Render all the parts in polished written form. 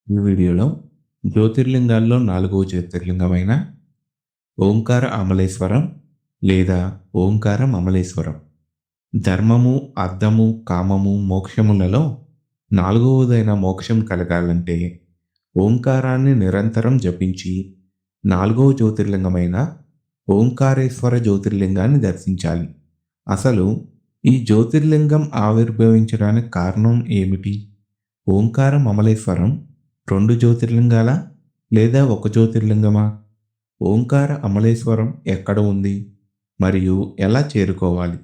ఈ వీడియోలో జ్యోతిర్లింగాల్లో 4వ జ్యోతిర్లింగమైన ఓంకార అమలేశ్వరం లేదా ఓంకారం అమలేశ్వరం ధర్మము, అర్థము, కామము, మోక్షములలో 4వదైన మోక్షం కలగాలంటే ఓంకారాన్ని నిరంతరం జపించి 4వ జ్యోతిర్లింగమైన ఓంకారేశ్వర జ్యోతిర్లింగాన్ని దర్శించాలి. అసలు ఈ జ్యోతిర్లింగం ఆవిర్భవించడానికి కారణం ఏమిటి? ఓంకారం అమలేశ్వరం 2 జ్యోతిర్లింగాలా లేదా 1 జ్యోతిర్లింగమా? ఓంకార అమలేశ్వరం ఎక్కడ ఉంది మరియు ఎలా చేరుకోవాలి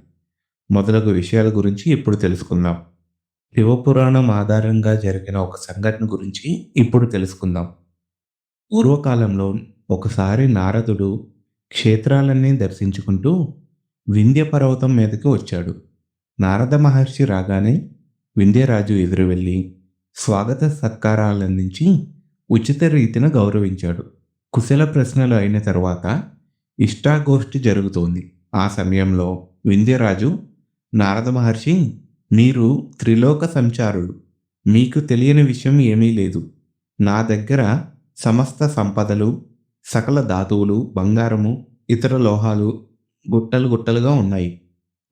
మొదలగు విషయాల గురించి ఇప్పుడు తెలుసుకుందాం. శివపురాణం ఆధారంగా జరిగిన ఒక సంఘటన గురించి ఇప్పుడు తెలుసుకుందాం. పూర్వకాలంలో ఒకసారి నారదుడు క్షేత్రాలన్నీ దర్శించుకుంటూ వింధ్య పర్వతం మీదకి వచ్చాడు. నారద మహర్షి రాగానే వింధ్యరాజు ఎదురు వెళ్ళి స్వాగత సత్కారాలందించి ఉచిత రీతిన గౌరవించాడు. కుశల ప్రశ్నలు అయిన తరువాత ఇష్టాగోష్ఠి జరుగుతోంది. ఆ సమయంలో వింధ్యరాజు నారద మహర్షి, మీరు త్రిలోక సంచారులు, మీకు తెలియని విషయం ఏమీ లేదు. నా దగ్గర సమస్త సంపదలు, సకల ధాతువులు, బంగారము, ఇతర లోహాలు గుట్టలు గుట్టలుగా ఉన్నాయి.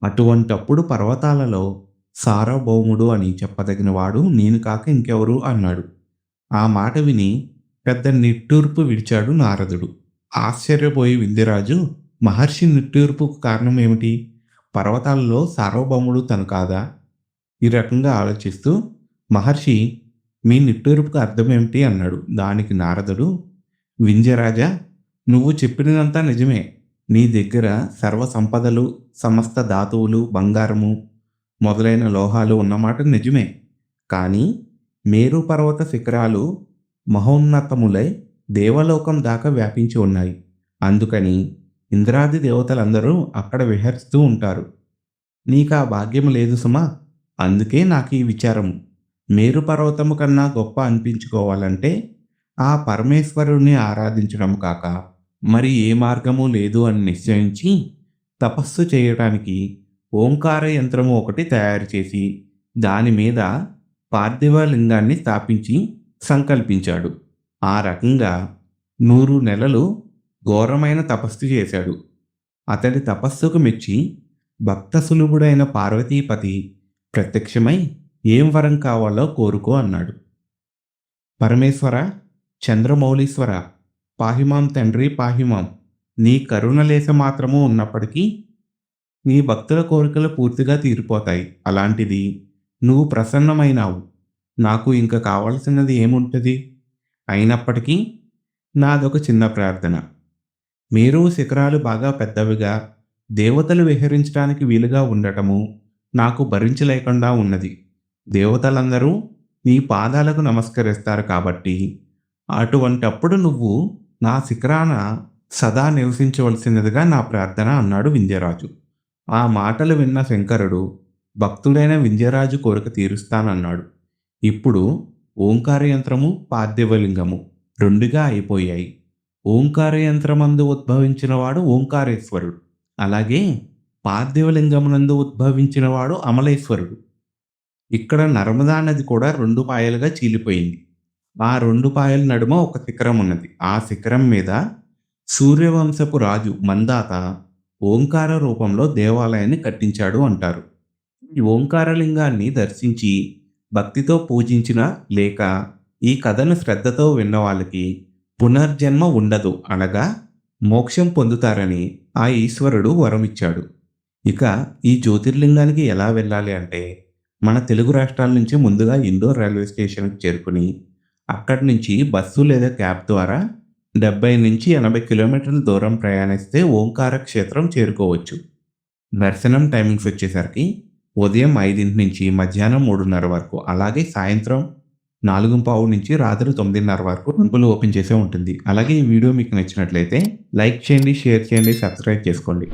అటువంటప్పుడు పర్వతాలలో సార్వభౌముడు అని చెప్పదగిన వాడు నేను కాక ఇంకెవరు అన్నాడు. ఆ మాట విని పెద్ద నిట్టూర్పు విడిచాడు నారదుడు. ఆశ్చర్యపోయి వింధ్యరాజు, మహర్షి నిట్టూర్పుకు కారణం ఏమిటి? పర్వతాలలో సార్వభౌముడు తను కాదా? ఈ రకంగా ఆలోచిస్తూ, మహర్షి మీ నిట్టూర్పుకు అర్థం ఏమిటి అన్నాడు. దానికి నారదుడు, వింధ్యరాజా, నువ్వు చెప్పినదంతా నిజమే. నీ దగ్గర సర్వ సంపదలు, సమస్త ధాతువులు, బంగారము మొదలైన లోహాలు ఉన్నమాట నిజమే. కానీ మేరు పర్వత శిఖరాలు మహోన్నతములై దేవలోకం దాకా వ్యాపించి ఉన్నాయి. అందుకని ఇంద్రాది దేవతలందరూ అక్కడ విహరిస్తూ ఉంటారు. నీకా భాగ్యం లేదు సుమా. అందుకే నాకు ఈ విచారము. మేరు పర్వతము కన్నా గొప్ప అనిపించుకోవాలంటే ఆ పరమేశ్వరుణ్ణి ఆరాధించడం కాక మరి ఏ మార్గము లేదు అని నిశ్చయించి తపస్సు చేయటానికి ఓంకార యంత్రము ఒకటి తయారు చేసి దాని మీద పార్థివ లింగాన్ని స్థాపించి సంకల్పించాడు. ఆ రకంగా 100 నెలలు ఘోరమైన తపస్సు చేశాడు. అతడి తపస్సుకు మెచ్చి భక్త సులభుడైన పార్వతీపతి ప్రత్యక్షమై ఏం వరం కావాలో కోరుకో అన్నాడు. పరమేశ్వర, చంద్రమౌళీశ్వర, పాహిమాం తండ్రి పాహిమాం. నీ కరుణలేశ మాత్రము ఉన్నప్పటికీ నీ భక్తుల కోరికలు పూర్తిగా తీరిపోతాయి. అలాంటిది నువ్వు ప్రసన్నమైనావు. నాకు ఇంకా కావలసినది ఏముంటుంది? అయినప్పటికీ నాదొక చిన్న ప్రార్థన. మేరు శిఖరాలు బాగా పెద్దవిగా దేవతలు విహరించడానికి వీలుగా ఉండటము నాకు భరించలేకుండా ఉన్నది. దేవతలందరూ నీ పాదాలకు నమస్కరిస్తారు కాబట్టి అటువంటప్పుడు నువ్వు నా శిఖరాన సదా నివసించవలసినదిగా నా ప్రార్థన అన్నాడు వింధ్యరాజు. ఆ మాటలు విన్న శంకరుడు భక్తుడైన వింధ్యరాజు కోరిక తీరుస్తానన్నాడు. ఇప్పుడు ఓంకార యంత్రము, పార్థివలింగము 2గా అయిపోయాయి. ఓంకార యంత్రమందు ఉద్భవించినవాడు ఓంకారేశ్వరుడు. అలాగే పార్థివలింగమునందు ఉద్భవించినవాడు అమలేశ్వరుడు. ఇక్కడ నర్మదా నది కూడా 2 పాయలుగా చీలిపోయింది. ఆ 2 పాయల నడుమ ఒక శిఖరం ఉన్నది. ఆ శిఖరం మీద సూర్యవంశపు రాజు మందాత ఓంకార రూపంలో దేవాలయాన్ని కట్టించాడు అంటారు. ఈ ఓంకారలింగాన్ని దర్శించి భక్తితో పూజించిన లేక ఈ కథను శ్రద్ధతో విన్న వాళ్ళకి పునర్జన్మ ఉండదు అనగా మోక్షం పొందుతారని ఆ ఈశ్వరుడు వరమిచ్చాడు. ఇక ఈ జ్యోతిర్లింగానికి ఎలా వెళ్ళాలి అంటే మన తెలుగు రాష్ట్రాల నుంచి ముందుగా ఇండోర్ రైల్వే స్టేషన్కి చేరుకుని అక్కడి నుంచి బస్సు లేదా క్యాబ్ ద్వారా 70 నుంచి 80 కిలోమీటర్ల దూరం ప్రయాణిస్తే ఓంకార క్షేత్రం చేరుకోవచ్చు. దర్శనం టైమింగ్స్ వచ్చేసరికి ఉదయం 5 నుంచి మధ్యాహ్నం 3:30 వరకు, అలాగే సాయంత్రం 4:15 నుంచి రాత్రి 9:30 వరకు టెంపుల్ ఓపెన్ చేసే ఉంటుంది. అలాగే ఈ వీడియో మీకు నచ్చినట్లయితే లైక్ చేయండి, షేర్ చేయండి, సబ్స్క్రైబ్ చేసుకోండి.